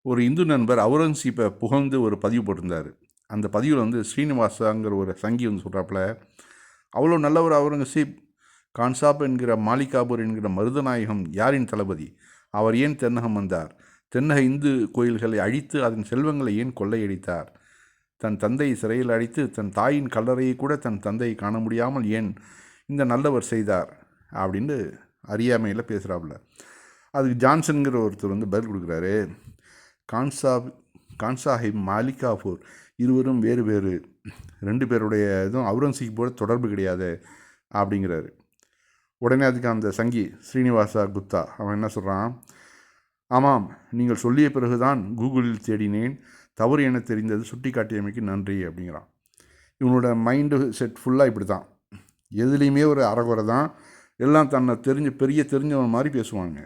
ஒரு இந்து நண்பர் அவுரங்கசீப்பை புகழ்ந்து ஒரு பதிவு போட்டிருந்தார். அந்த பதிவில் வந்து ஸ்ரீனிவாசாங்கிற ஒரு சங்கி வந்து சொல்கிறாப்புல, அவ்வளோ நல்லவர் அவுரங்கசீப். கான்சாப் என்கிற மாலிகாபூர் என்கிற மருதநாயகம் யாரின் தளபதி? அவர் ஏன் தென்னகம் வந்தார்? தென்னக இந்து கோயில்களை அழித்து அதன் செல்வங்களை ஏன் கொள்ளையடித்தார்? தன் தந்தையை சிறையில் அடைத்து தன் தாயின் கல்லறையை கூட தன் தந்தையை காண முடியாமல் ஏன் இந்த நல்லவர் செய்தார் அப்படின்னு அறியாமையில் பேசுகிறாப்புல. அதுக்கு ஜான்சன்கிற ஒருத்தர் வந்து பதில் கொடுக்குறாரு, கான்சாஹிப் மாலிகாபூர் இருவரும் வேறு வேறு, ரெண்டு பேருடைய இதுவும் அவுரங்கசீப்போட தொடர்பு கிடையாது அப்படிங்கிறாரு. உடனே அதுக்கு அந்த சங்கி ஸ்ரீனிவாசா குப்தா அவன் என்ன சொல்கிறான், ஆமாம், நீங்கள் சொல்லிய பிறகுதான் கூகுளில் தேடினேன், தவறு என தெரிந்தது, சுட்டி காட்டியமைக்கு நன்றி அப்படிங்கிறான். இவனோட மைண்டு செட் ஃபுல்லாக இப்படி தான், எதுலேயுமே ஒரு அறகுறை தான், எல்லாம் தன்னை பெரிய தெரிஞ்சவன் மாதிரி பேசுவாங்க.